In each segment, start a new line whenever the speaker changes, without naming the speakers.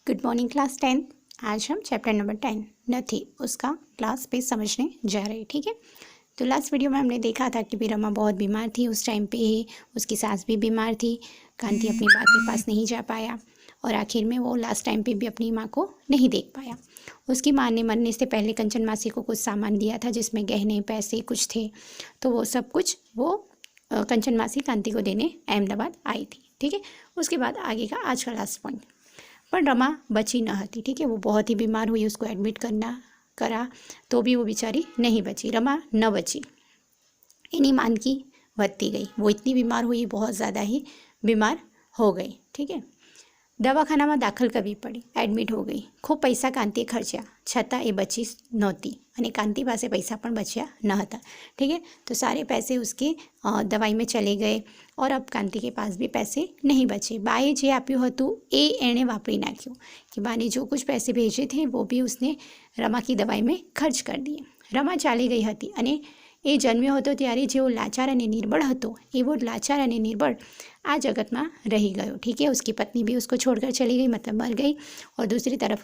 Good morning class 10। आज हम chapter number 10 नथी उसका क्लास पे समझने जा रहे हैं। ठीक है, तो लास्ट वीडियो में हमने देखा था कि रमा बहुत बीमार थी। उस टाइम पे ही उसकी सास भी बीमार थी। कांति अपनी माँ के पास नहीं जा पाया और आखिर में वो लास्ट टाइम पे भी अपनी माँ को नहीं देख पाया। उसकी माँ ने मरने से पहले कंचन मासी को कुछ सामान दिया था जिसमें गहने पैसे कुछ थे, तो वो सब कुछ वो कंचन मासी कांति को देने अहमदाबाद आई थी। ठीक है, उसके बाद आगे का आज का लास्ट पॉइंट। पर रमा बची न थी। ठीक है, वो बहुत ही बीमार हुई, उसको एडमिट करा तो भी वो बेचारी नहीं बची। रमा न बची, इन्हीं मान की વધતી गई। वो इतनी बीमार हुई, बहुत ज़्यादा ही बीमार हो गई। ठीक है, દવાખાનામાં દાખલ કરવી પડી, એડમિટ हो गई। खूब पैसा કાંતિએ ખર્ચ્યા છતાં એ બચી નહોતી અને કાંતિ પાસે પૈસા પણ બચ્યા ન હતા। ठीक है, तो सारे पैसे उसके दवाई में चले गए और अब कांति के पास भी पैसे नहीं बचे। बाए जे आप्યું હતું એ એણે વાપરી નાખ્યું कि बा ने जो कुछ पैसे भेजे थे वो भी उसने रमा की दवाई में खर्च कर दिए। रमा ચાલી ગઈ હતી અને એ જન્મ્યો હતો ત્યારે જેવો લાચાર અને નિર્બળ હતો એવો લાચાર અને નિર્બળ आ जगत में रही गयो। ठीक है, उसकी पत्नी भी उसको छोड़कर चली गई, मतलब मर गई, और दूसरी तरफ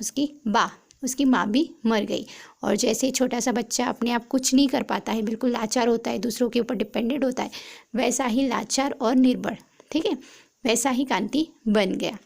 उसकी माँ भी मर गई। और जैसे छोटा सा बच्चा अपने आप कुछ नहीं कर पाता है, बिल्कुल लाचार होता है, दूसरों के ऊपर डिपेंडेंट होता है, वैसा ही लाचार और निर्बल, ठीक है, वैसा ही कांति बन गया।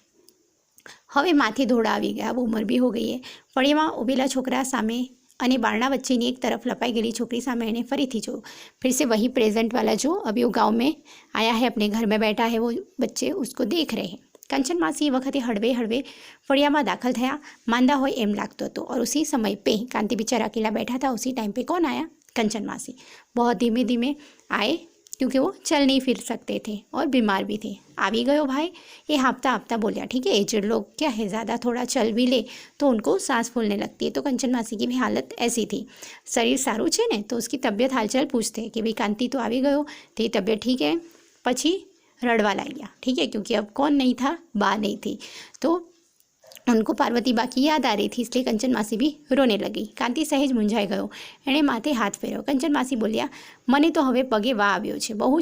हवे माथे धोड़ा આવી ગયા, अब उम्र भी हो गई है। फळીમાં ઊભેલા छोकरा सामे અને बारना वच्चेनी एक तरफ लपाई गई छोकरी सामे एने फरीथी जो फिर से वही प्रेजेंट वाला जो अभी वो गांव में आया है, अपने घर में बैठा है, वो बच्चे उसको देख रहे हैं। कंचन मासी वखते हड़वे हड़वे फड़ियाમાં दाखल थया, मांदा होय एम लागतो હતો। और उसी समय पे कांति बिचारा अकेला बैठा था। उसी टाइम पे कौन आया? कंचन मासी। बहुत धीमे धीमे आए क्योंकि वो चल नहीं फिर सकते थे और बीमार भी थे। आवी गयो भाई, ये हाँपता हाँपता बोलिया। ठीक है, एजड लोग क्या है, ज़्यादा थोड़ा चल भी ले तो उनको सांस फूलने लगती है। तो कंचन मासी की भी हालत ऐसी थी। शरीर सारू छे ने तो उसकी तबीयत हालचाल पूछते कि भाई कांति तो आवी गयो, तेरी तबीयत ठीक है? पछी रड़वा लाग्या। ठीक है, क्योंकि अब कौन नहीं था, बा नहीं थी, तो उनको पार्वती बा की याद आ रही थी, इसलिए कंचन मासी भी रोने लगी। कांति सहेज मूंझाई गयो, एणे माथे हाथ फेर्यो। कंचन मासी बोलिया, मने तो हवे पगे वा आव्यो छे, बहु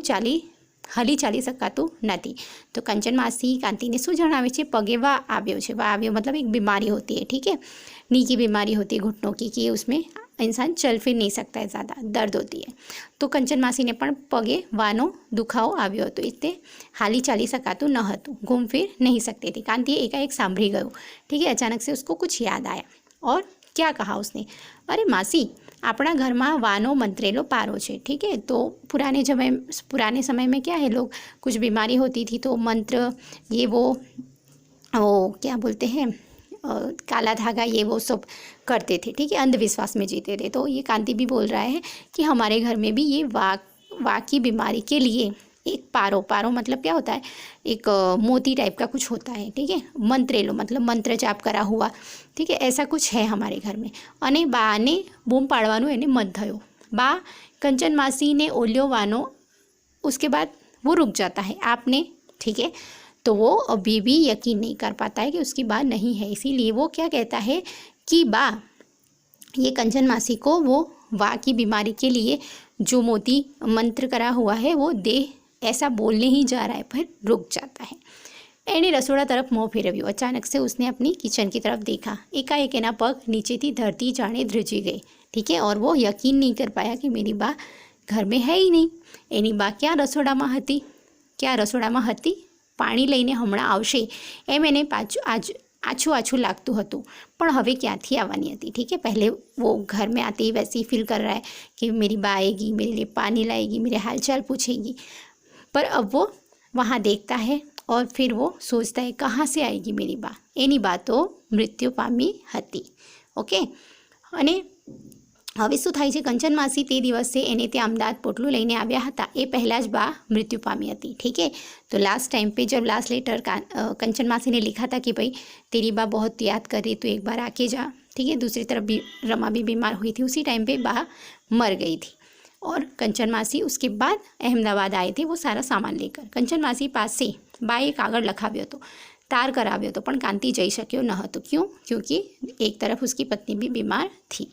हली चाली सकातुं नथी। तो कंचन मासी कांति ने शू जणावे छे? पगे वा आव्यो छे। वा आव्यो मतलब एक बीमारी होती है। ठीक है, नी की बीमारी होती है घुटनों की, कि उसमें इंसान चल फिर नहीं सकता है, ज़्यादा दर्द होती है। तो कंचन मासी ने पण पगे वानो दुखावो आव्यो हतो, इसलिए हाली चाली सकातुं न हतुं, घूम फिर नहीं सकती थी। कांतिए एकाएक सांभळी गयो। ठीक है, अचानक से उसको कुछ याद आया और क्या कहा उसने? अरे मासी, अपना घर में वानो मंत्रेलो पारो छे। ठीक है, तो पुराने समय में क्या है, लोग कुछ बीमारी होती थी तो मंत्र ये वो क्या बोलते हैं, काला धागा ये वो सब करते थे। ठीक है, अंधविश्वास में जीते थे। तो ये कांति भी बोल रहा है कि हमारे घर में भी ये वाक की बीमारी के लिए एक पारो मतलब क्या होता है, एक मोती टाइप का कुछ होता है। ठीक है, मंत्रेलो मतलब मंत्र जाप करा हुआ। ठीक है, ऐसा कुछ है हमारे घर में। अने बा ने बूम पाड़वानो एने मन थयो। बा कंचन मासी ने ओल्यो वानो, उसके बाद वो रुक जाता है आपने। ठीक है, तो वो अभी भी यकीन नहीं कर पाता है कि उसकी बा नहीं है, इसीलिए वो क्या कहता है कि बा, ये कंचन मासी को वो वा की बीमारी के लिए जो मोती मंत्र करा हुआ है वो दे, ऐसा बोलने ही जा रहा है, फिर रुक जाता है। एने रसोड़ा तरफ मोह फेरव्यो। अचानक से उसने अपनी किचन की तरफ देखा। एकाएक एना पग नीचे थी धरती जाने ध्रुजी गई। ठीक है, और वो यकीन नहीं कर पाया कि मेरी बा घर में है ही नहीं। एनी बा क्या रसोड़ामां हती? पाणी लईने हमणां आवशे एम एने आछું लागतुं हतुं, पण हवे क्यांथी आववानी हती। ठीक है, पहले वो घर में आते ही वैसे ही फील कर रहा है कि मेरी बा आएगी, मेरे लिए पानी लाएगी, मेरे हालचाल पूछेगी, पर अब वो वहाँ देखता है और फिर वो सोचता है कहाँ से आएगी मेरी बा। एनी बा तो मृत्यु पामी हती। ओके, अने हवे शुं थाय छे, कंचन मासी ते दिवसे एने त्या अमदावाद पोटलुं लईने आव्या हता, ए पहला ज बा मृत्यु पामी हती। ठीक है, तो लास्ट टाइम पे जब लास्ट लेटर कंचन मासी ने लिखा था कि भाई तेरी बा बहुत याद कर रही, तो एक बार आके जा। ठीक है, दूसरी तरफ भी रमा भी बीमार हुई थी, उसी टाइम पे बा मर गई थी और कंचन मासी उसके बाद अहमदाबाद आए थे वो सारा सामान लेकर। कंचन मासी पासे बाए कागळ लखाव्यो हतो, तार कराव्यो हतो, पण कांति जई शक्यो न हतो। क्यों? क्योंकि एक तरफ उसकी पत्नी भी बीमार थी।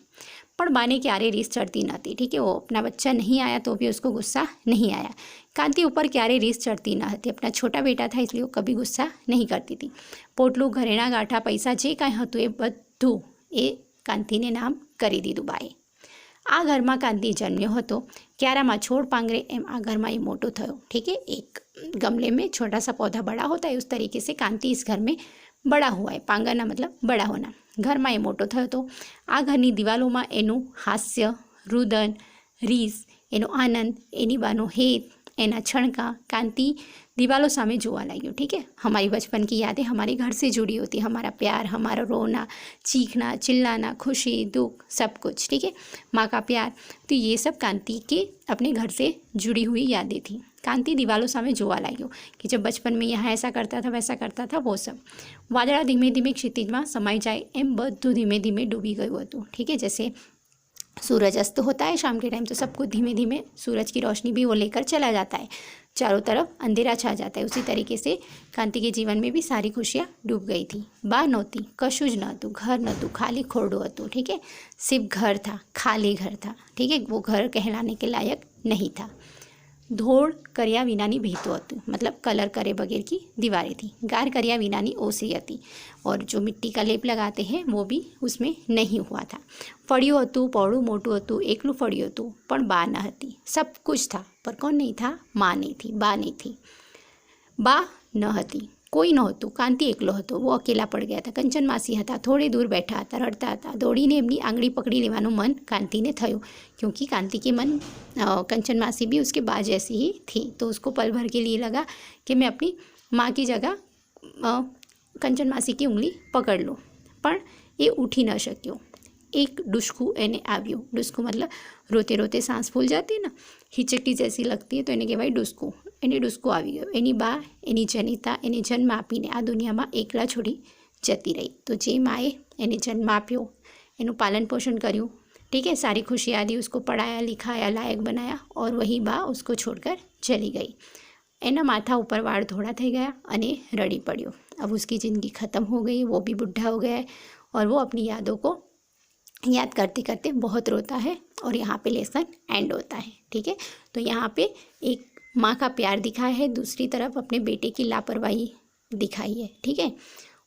પણ બાને ક્યારેય રીસ ચડતી નહોતી, ठीक है। वो अपना बच्चा नहीं आया तो भी उसको गुस्सा नहीं आया। कांति ऊपर क्यारे रीस चढ़ती न હતી। अपना छोटा बेटा था इसलिए वो कभी गुस्सा नहीं करती थी। પોટલું, ઘરેણાં, ગાંઠા, પૈસા જે કાંઈ હતું એ બધું એ કાંતિને નામ કરી દીધું બાએ। આ ઘરમાં કાંતિ જન્મ્યો હતો। ક્યારામાં છોડ પાંગરે એમ આ ઘરમાં ये मोटो થયો, ठीक है। एक गमले में छोटा सा पौधा बड़ा होता है, उस तरीके से कांति इस घर में बड़ा हुआ है। પાંગરના मतलब बड़ा होना। ઘરમાં એ મોટો થયો હતો। આ ઘરની દિવાલોમાં એનું હાસ્ય, રુદન, રીસ, એનો આનંદ, એની બાનો હેત, एना छणका कांति दीवालों सामे जोवा लग्यो, ठीक है। हमारी बचपन की यादें हमारे घर से जुड़ी होती, हमारा प्यार, हमारा रोना, चीखना, चिल्लाना, खुशी, दुख, सब कुछ, ठीक है। माँ का प्यार, तो ये सब कांति के अपने घर से जुड़ी हुई यादें थी। कांति दीवालों सामे जोवा लाग्यो कि जब बचपन में यहाँ ऐसा करता था, वैसा करता था, वो सब। वादड़ा धीमे धीमे क्षितिज में समाई जाए एम बधुं धीमे धीमे डूबी गयुं हतुं, ठीक है। जैसे सूरज अस्त होता है शाम के टाइम तो सब कुछ धीमे धीमे सूरज की रोशनी भी वो लेकर चला जाता है, चारों तरफ अंधेरा छा जाता है। उसी तरीके से कांति के जीवन में भी सारी खुशियाँ डूब गई थी। बा नहोती, कशुं ज नहोतुं, घर नहोतुं, खाली खोरडું હતું, ठीक है। सिर्फ घर था, खाली घर था, ठीक है। वो घर कहलाने के लायक नहीं था। धोड़ कर्या विनानी भीतो हतुं, मतलब कलर करे बगैर की दीवारें थी। गार कर्या विनानी ओसरी हती और जो मिट्टी का लेप लगाते हैं वो भी उसमें नहीं हुआ था। फळिયું હતું, પહોળું મોટું હતું, એકલું ફળિયું હતું, પણ બા ન હતી। सब कुछ था पर कौन नहीं था? माँ नहीं थी, बा नहीं थी। बा न હતી, कोई नहोતું, कांति एकलो હતો, वो अकेला पड़ गया था। कंचन मासी હતા, थोड़ी दूर बैठा હતા, रड़ता હતા। दौड़ीने एमनी आंगળી पकड़ी लेवानुं मन कांतिने थयुं, क्योंकि कांति के मन कंचन मासी भी उसके बा जैसी ही थी। तो उसको पल भर के लिए लगा कि मैं अपनी माँ की जगह कंचन मासी की उंगली पकड़ लूँ, पर ये उठी न शक्यो। एक डुस्कू एने आव्યું। डुस्कू मतलब रोते रोते सांस फूल जाती है ना, हिचकी जैसी लगती है, तो एने कहेवाय डुस्कू। एने डुस्कू આવી ગયો। એની બા, એની જનિતા એને જન્મ આપીને આ દુનિયામાં એકલા છોડી જતી રહી। તો જે માએ એને જન્મ આપ્યો, એનું પાલન પોષણ કર્યું, ठीक है, सारी खुशियाँ दी, उसको पढ़ाया लिखाया, लायक बनाया, और वही बा उसको छोड़कर चली गई। एना माथा ऊपर वाળ ધોળા થઈ ગયા અને રડી પડ્યો। अब उसकी ज़िंदगी ख़त्म हो गई, वो भी बुढ़ा हो गया है और वो अपनी यादों को याद करते करते बहुत रोता है। और यहाँ पे लेसन एंड होता है, ठीक है। तो यहाँ पे एक माँ का प्यार दिखाया है, दूसरी तरफ अपने बेटे की लापरवाही दिखाई है, ठीक है।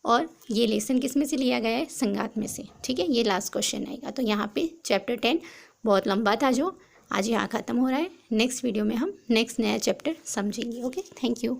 और ये लेसन किस में से लिया गया है? संगात में से, ठीक है। ये लास्ट क्वेश्चन आएगा। तो यहाँ पे चैप्टर 10 बहुत लंबा था जो आज यहाँ ख़त्म हो रहा है। नेक्स्ट वीडियो में हम नेक्स्ट नया चैप्टर समझेंगे। Okay, thank you.